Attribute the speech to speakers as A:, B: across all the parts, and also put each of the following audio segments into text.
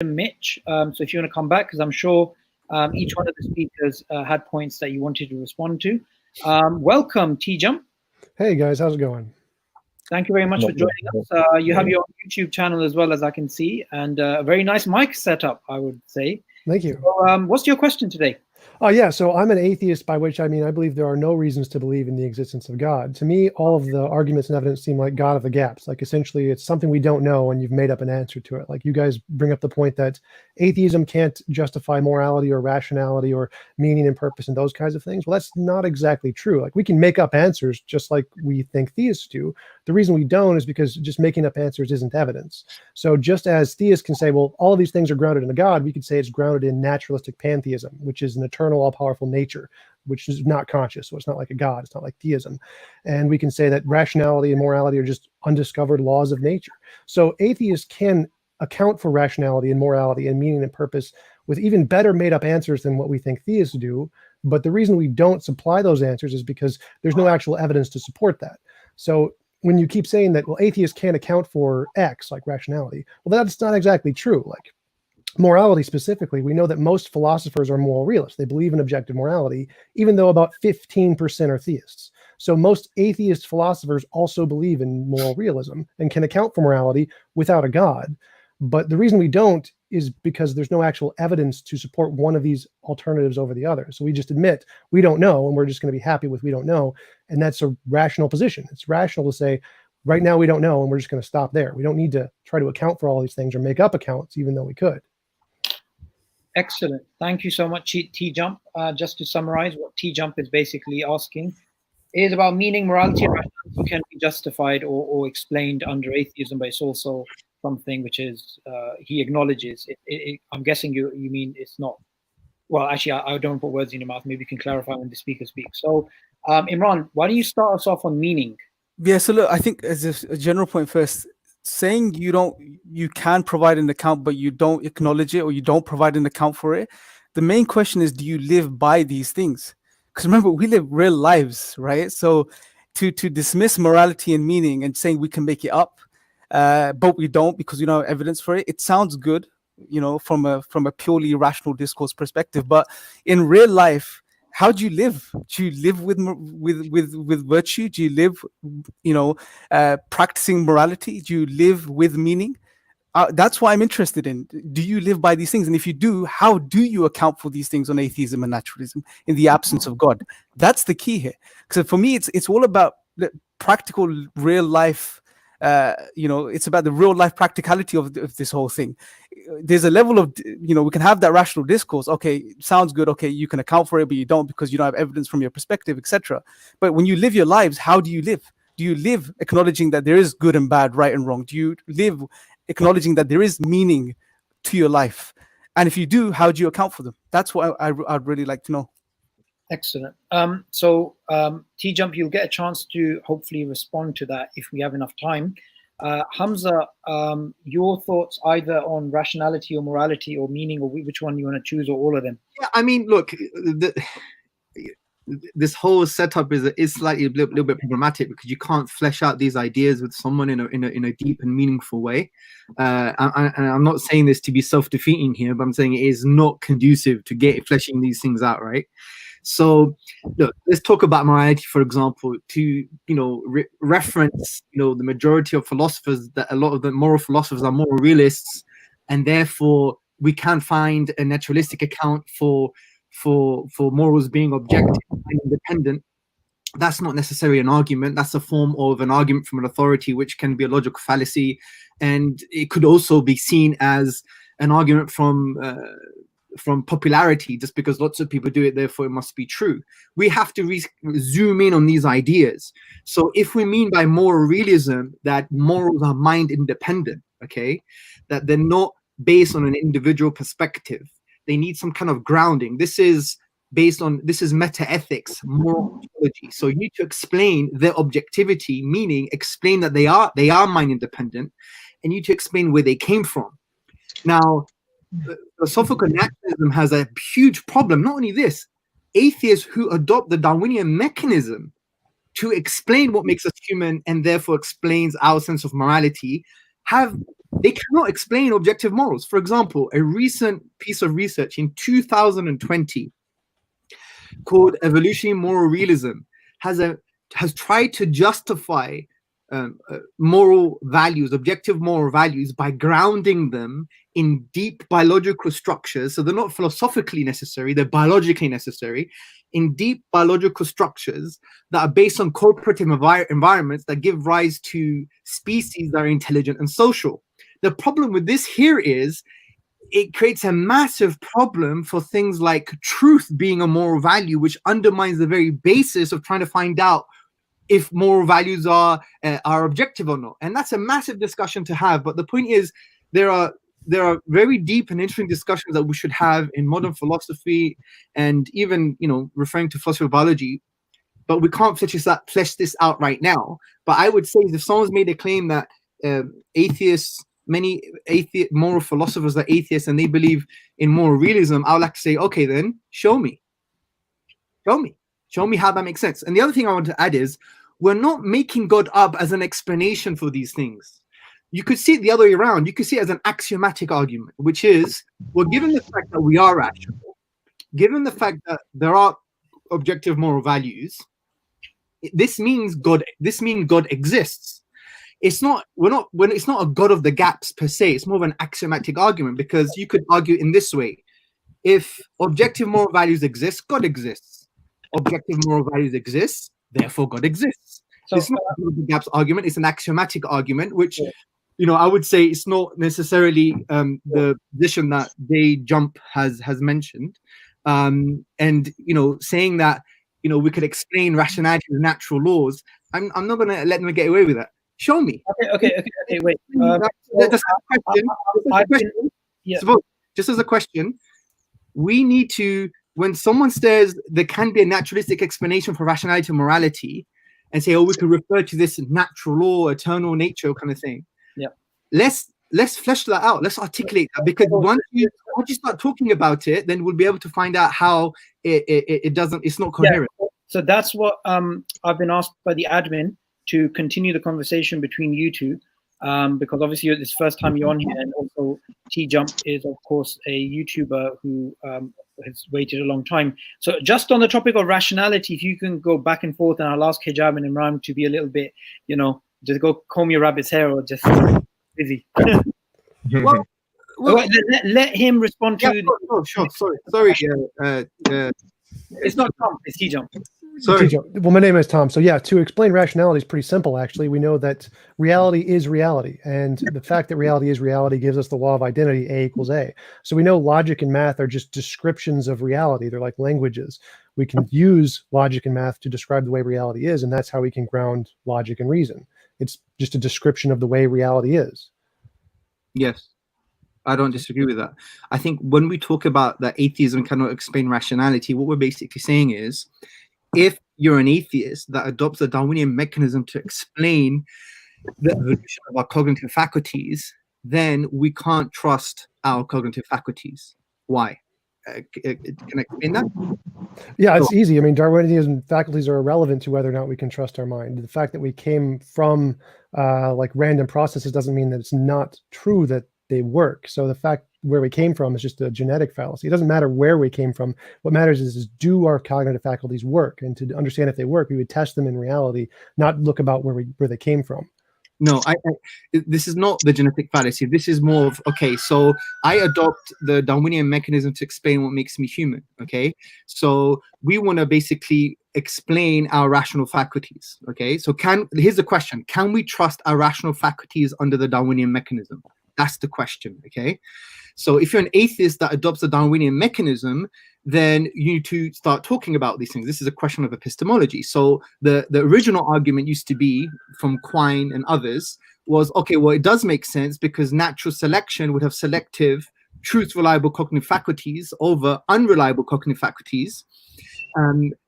A: Mitch. So if you want to come back, because I'm sure each one of the speakers had points that you wanted to respond to. Welcome, TJump.
B: Hey guys, how's it going?
A: Thank you very much for joining us. You have your YouTube channel as well, as I can see, and a very nice mic setup, I would say.
B: Thank you.
A: So, what's your question today?
B: Oh yeah, so I'm an atheist, by which I mean I believe there are no reasons to believe in the existence of God. To me, all of the arguments and evidence seem like God of the gaps. Like essentially it's something we don't know and you've made up an answer to it. Like you guys bring up the point that atheism can't justify morality or rationality or meaning and purpose and those kinds of things. Well, that's not exactly true. Like we can make up answers just like we think theists do. The reason we don't is because just making up answers isn't evidence. So just as theists can say, well, all of these things are grounded in a God, we could say it's grounded in naturalistic pantheism, which is an eternal, all-powerful nature, which is not conscious. So it's not like a God. It's not like theism. And we can say that rationality and morality are just undiscovered laws of nature. So atheists can account for rationality and morality and meaning and purpose with even better made up answers than what we think theists do. But the reason we don't supply those answers is because there's no actual evidence to support that. So when you keep saying that, well, atheists can't account for X, like rationality, well, that's not exactly true. Like morality specifically, we know that most philosophers are moral realists. They believe in objective morality, even though about 15% are theists. So most atheist philosophers also believe in moral realism and can account for morality without a God. But the reason we don't is because there's no actual evidence to support one of these alternatives over the other. So we just admit we don't know, and we're just going to be happy with we don't know. And that's a rational position. It's rational to say, right now we don't know, and we're just going to stop there. We don't need to try to account for all these things or make up accounts, even though we could.
A: Excellent. Thank you so much, TJump. Just to summarize, what TJump is basically asking is about meaning, morality, and rationality can be justified or explained under atheism, but it's also something which is he acknowledges. I'm guessing you mean it's not. Well, actually, I don't put words in your mouth. Maybe you can clarify when the speaker speaks. So, Imran, why don't you start us off on meaning?
C: Yeah. So look, I think as a general point first, saying you can provide an account, but you don't acknowledge it or you don't provide an account for it. The main question is, do you live by these things? Because remember, we live real lives, right? So to dismiss morality and meaning and saying we can make it up, but we don't because we don't have evidence for it. It sounds good, from a purely rational discourse perspective. But in real life, how do you live? Do you live with virtue? Do you live, practicing morality? Do you live with meaning? That's what I'm interested in. Do you live by these things? And if you do, how do you account for these things on atheism and naturalism in the absence of God? That's the key here. Because for me, it's all about the practical, real life. It's about the real life practicality of this whole thing. There's a level of, we can have that rational discourse. Okay, sounds good. Okay, you can account for it, but you don't because you don't have evidence from your perspective, etc. But when you live your lives, how do you live? Do you live acknowledging that there is good and bad, right and wrong? Do you live acknowledging that there is meaning to your life? And if you do, how do you account for them? That's what I'd really like to know.
A: Excellent. So TJump, you'll get a chance to hopefully respond to that if we have enough time. Hamza, your thoughts either on rationality or morality or meaning, or which one you want to choose, or all of them?
D: Yeah, I mean, look, this whole setup is slightly a little bit problematic because you can't flesh out these ideas with someone in a deep and meaningful way. And I'm not saying this to be self-defeating here, but I'm saying it is not conducive to fleshing these things out, right? So, look, let's talk about morality, for example, to reference the majority of philosophers, that a lot of the moral philosophers are moral realists, and therefore we can find a naturalistic account for morals being objective and independent. That's not necessarily an argument. That's a form of an argument from an authority, which can be a logical fallacy, and it could also be seen as an argument from popularity, just because lots of people do it, therefore it must be true. We have to zoom in on these ideas. So if we mean by moral realism that morals are mind independent, okay, that they're not based on an individual perspective, they need some kind of grounding. This is meta ethics, moral ontology. So you need to explain their objectivity, meaning explain that they are mind independent, and you need to explain where they came from. Now, philosophical naturalism has a huge problem. Not only this, atheists who adopt the Darwinian mechanism to explain what makes us human and therefore explains our sense of morality have They cannot explain objective morals. For example, a recent piece of research in 2020 called Evolutionary Moral Realism has tried to justify moral values, objective moral values, by grounding them in deep biological structures. So they're not philosophically necessary, they're biologically necessary, in deep biological structures that are based on cooperative environments that give rise to species that are intelligent and social. The problem with this here is it creates a massive problem for things like truth being a moral value, which undermines the very basis of trying to find out if moral values are objective or not. And that's a massive discussion to have. But the point is, there are very deep and interesting discussions that we should have in modern philosophy, and even, you know, referring to philosophy of biology. But we can't flesh this out right now. But I would say, if someone's made a claim that many moral philosophers are atheists and they believe in moral realism, I would like to say, okay, then show me how that makes sense. And the other thing I want to add is, we're not making God up as an explanation for these things. You could see it the other way around. You could see it as an axiomatic argument, which is, well, given the fact that we are rational, given the fact that there are objective moral values, this means God exists. It's not a God of the gaps per se. It's more of an axiomatic argument, because you could argue in this way: if objective moral values exist, God exists. Objective moral values exist, therefore God exists. So it's not a God of the gaps argument. It's an axiomatic argument, which, you know, I would say it's not necessarily the position that TJump has mentioned. And, you know, saying that, you know, we could explain rationality with natural laws, I'm not going to let them get away with that. Show me.
A: Okay, wait.
D: Just as a question, we need to, when someone says there can be a naturalistic explanation for rationality and morality, and say, oh, we could refer to this natural law, eternal nature kind of thing.
A: Yeah.
D: Let's flesh that out. Let's articulate that, because once you start talking about it, then we'll be able to find out how it's not coherent.
A: Yeah. So that's what I've been asked by the admin to continue the conversation between you two, because obviously it's the first time you're on here, and also TJump is, of course, a YouTuber who has waited a long time. So just on the topic of rationality, if you can go back and forth, and I'll ask Hijab and Imran to be a little bit, you know, just go comb your rabbit's hair, or just busy. well, let him respond to.
D: Yeah, sure. Sorry.
A: It's not Trump, it's TJump.
D: Sorry.
B: Well, my name is Tom. So yeah, to explain rationality is pretty simple, actually. We know that reality is reality. And the fact that reality is reality gives us the law of identity, A equals A. So we know logic and math are just descriptions of reality. They're like languages. We can use logic and math to describe the way reality is, and that's how we can ground logic and reason. It's just a description of the way reality is.
D: Yes. I don't disagree with that. I think when we talk about that atheism cannot explain rationality, what we're basically saying is, if you're an atheist that adopts a Darwinian mechanism to explain the evolution of our cognitive faculties, then we can't trust our cognitive faculties. Why? Can I explain that?
B: Yeah, it's easy. I mean, Darwinian faculties are irrelevant to whether or not we can trust our mind. The fact that we came from like random processes doesn't mean that it's not true that they work. So the fact where we came from is just a genetic fallacy. It doesn't matter where we came from. What matters is do our cognitive faculties work? And to understand if they work, we would test them in reality, not look about where they came from.
D: No, this is not the genetic fallacy. This is more of, okay, so I adopt the Darwinian mechanism to explain what makes me human, okay? So we want to basically explain our rational faculties, okay? So here's the question. Can we trust our rational faculties under the Darwinian mechanism? That's the question, okay? So if you're an atheist that adopts the Darwinian mechanism, then you need to start talking about these things. This is a question of epistemology. So the original argument used to be, from Quine and others, was, okay, well, it does make sense because natural selection would have selective, truth-reliable cognitive faculties over unreliable cognitive faculties,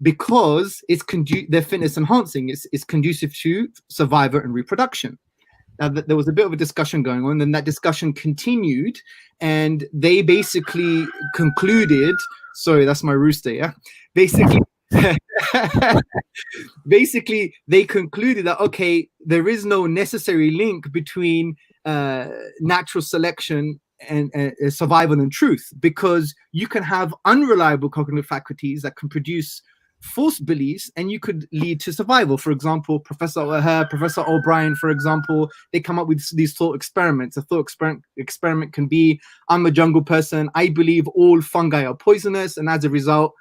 D: because they're fitness enhancing. It's conducive to survival and reproduction. Now, there was a bit of a discussion going on, and that discussion continued, and they basically concluded, sorry, that's my rooster, yeah? Basically, they concluded that, okay, there is no necessary link between natural selection and survival and truth, because you can have unreliable cognitive faculties that can produce false beliefs, and you could lead to survival. For example, Professor O'Brien, for example, they come up with these thought experiments. A thought experiment can be, I'm a jungle person, I believe all fungi are poisonous, and as a result,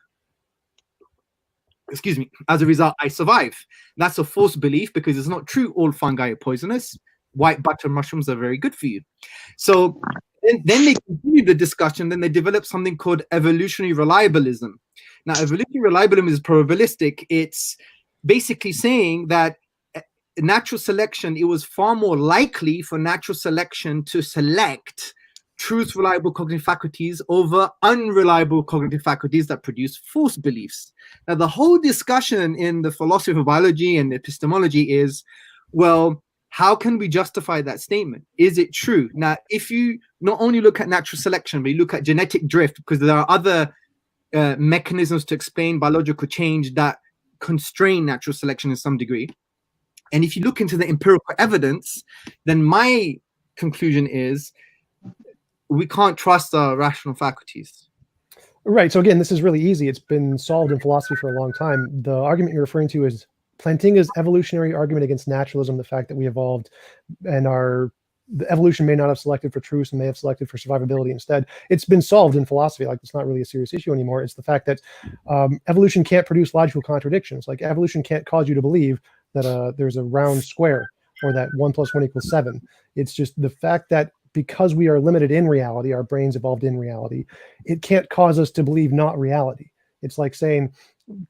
D: I survive. That's a false belief, because it's not true all fungi are poisonous. White butter mushrooms are very good for you. So then they continue the discussion, then they develop something called evolutionary reliabilism. Now, evolutionary reliabilism is probabilistic. It's basically saying that natural selection, it was far more likely for natural selection to select truth reliable cognitive faculties over unreliable cognitive faculties that produce false beliefs. Now, the whole discussion in the philosophy of biology and epistemology is, well, how can we justify that statement? Is it true? Now, if you not only look at natural selection, but you look at genetic drift, because there are other mechanisms to explain biological change that constrain natural selection in some degree. And if you look into the empirical evidence, then my conclusion is we can't trust our rational faculties.
B: Right. So again, this is really easy. It's been solved in philosophy for a long time. The argument you're referring to is Plantinga's evolutionary argument against naturalism, the fact that we evolved and the evolution may not have selected for truth and may have selected for survivability instead. It's been solved in philosophy. Like, it's not really a serious issue anymore. It's the fact that evolution can't produce logical contradictions. Like, evolution can't cause you to believe that there's a round square or that 1 + 1 = 7. It's just the fact that because we are limited in reality, our brains evolved in reality, it can't cause us to believe not reality. It's like saying,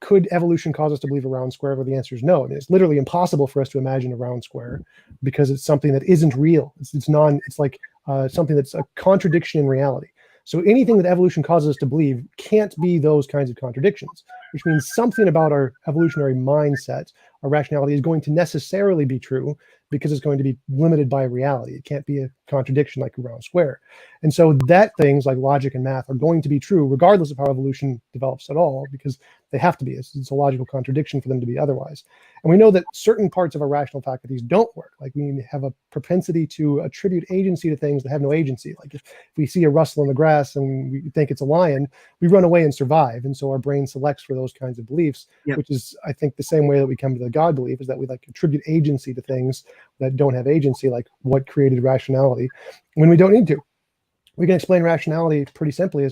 B: could evolution cause us to believe a round square? Well, the answer is no. I mean, it's literally impossible for us to imagine a round square because it's something that isn't real. It's like something that's a contradiction in reality. So anything that evolution causes us to believe can't be those kinds of contradictions, which means something about our evolutionary mindset, our rationality, is going to necessarily be true because it's going to be limited by reality. It can't be a contradiction like a round square. And so that things like logic and math are going to be true regardless of how evolution develops at all, because they have to be. It's a logical contradiction for them to be otherwise. And we know that certain parts of our rational faculties don't work. Like, we have a propensity to attribute agency to things that have no agency. Like, if we see a rustle in the grass and we think it's a lion, we run away and survive. And so our brain selects for those kinds of beliefs, which is, I think, the same way that we come to the God belief, is that we like attribute agency to things that don't have agency, like what created rationality, when we don't need to. We can explain rationality pretty simply.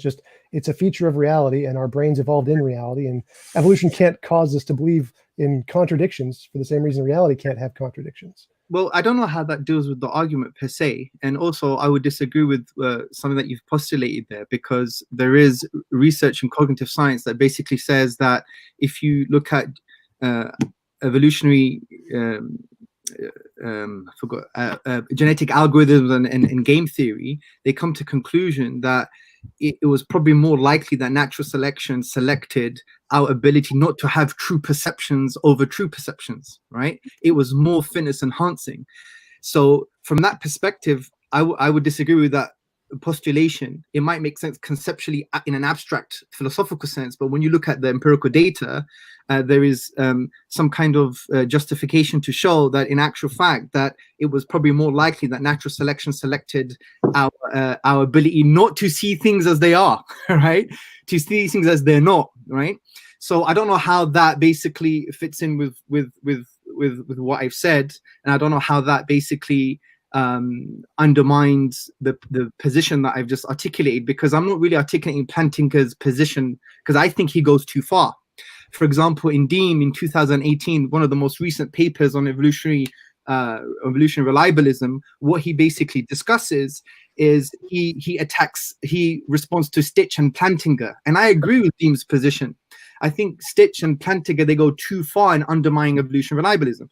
B: It's a feature of reality, and our brains evolved in reality, and evolution can't cause us to believe in contradictions for the same reason reality can't have contradictions.
D: Well, I don't know how that deals with the argument per se. And also, I would disagree with something that you've postulated there, because there is research in cognitive science that basically says that if you look at evolutionary genetic algorithms and game theory, they come to conclusion that it was probably more likely that natural selection selected our ability not to have true perceptions over true perceptions, right? It was more fitness enhancing. So from that perspective, I would disagree with that postulation. It might make sense conceptually in an abstract philosophical sense, but when you look at the empirical data, there is some kind of justification to show that in actual fact that it was probably more likely that natural selection selected our ability not to see things as they are, right? To see things as they're not, right? So I don't know how that basically fits in with what I've said, and I don't know how that basically undermines the position that I've just articulated, because I'm not really articulating Plantinga's position, because I think he goes too far. For example, in Dean in 2018, one of the most recent papers on evolutionary reliabilism, what he basically discusses is he responds to Stitch and Plantinga, and I agree with Dean's position. I think Stitch and Plantinga, they go too far in undermining evolutionary reliabilism.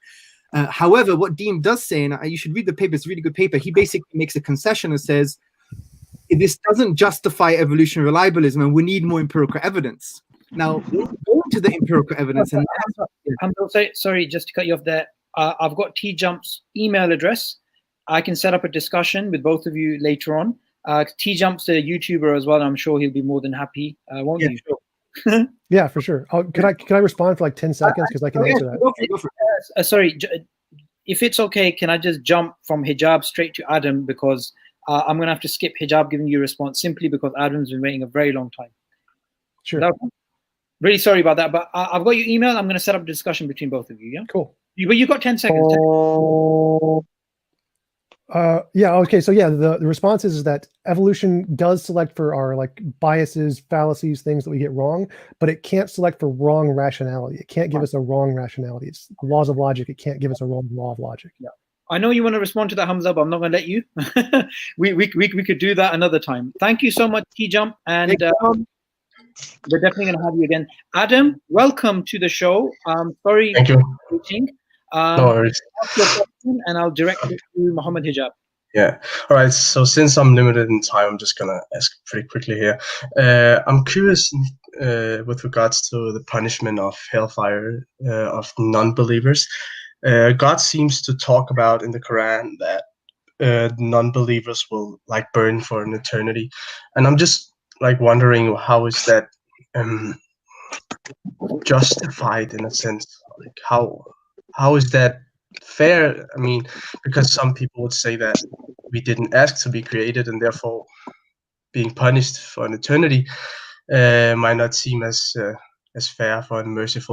D: However, what Dean does say, and you should read the paper, it's a really good paper, he basically makes a concession and says, this doesn't justify evolutionary reliabilism and we need more empirical evidence. Now, we'll go to the empirical evidence. And
A: I'm sorry, just to cut you off there. I've got TJump's email address. I can set up a discussion with both of you later on. TJump's a YouTuber as well. I'm sure he'll be more than happy, won't you? Sure.
B: Yeah, for sure. Can I respond for like 10 seconds, because I can answer that.
A: Sorry, if it's okay, can I just jump from hijab straight to Adam, because I'm going to have to skip hijab giving you a response simply because Adam's been waiting a very long time.
B: Sure.
A: Really sorry about that, but I've got your email. I'm going to set up a discussion between both of you. Yeah.
B: Cool.
A: But you got 10 seconds.
B: Yeah. Okay. So yeah, the response is that evolution does select for our like biases, fallacies, things that we get wrong, but it can't select for wrong rationality. It can't give us a wrong rationality. It's laws of logic. It can't give us a wrong law of logic.
A: Yeah. I know you want to respond to that, Hamza, but I'm not going to let you. we could do that another time. Thank you so much, TJump, and we're definitely going to have you again. Adam, welcome to the show. Sorry.
E: Thank you.
A: No
E: worries.
A: Ask your question and I'll direct it to Mohammed Hijab.
E: Yeah. All right. So since I'm limited in time, I'm just gonna ask pretty quickly here. I'm curious with regards to the punishment of hellfire of non-believers. God seems to talk about in the Quran that non-believers will like burn for an eternity, and I'm just like wondering how is that justified in a sense? Like how is that fair? I mean, because some people would say that we didn't ask to be created, and therefore being punished for an eternity might not seem as fair for a merciful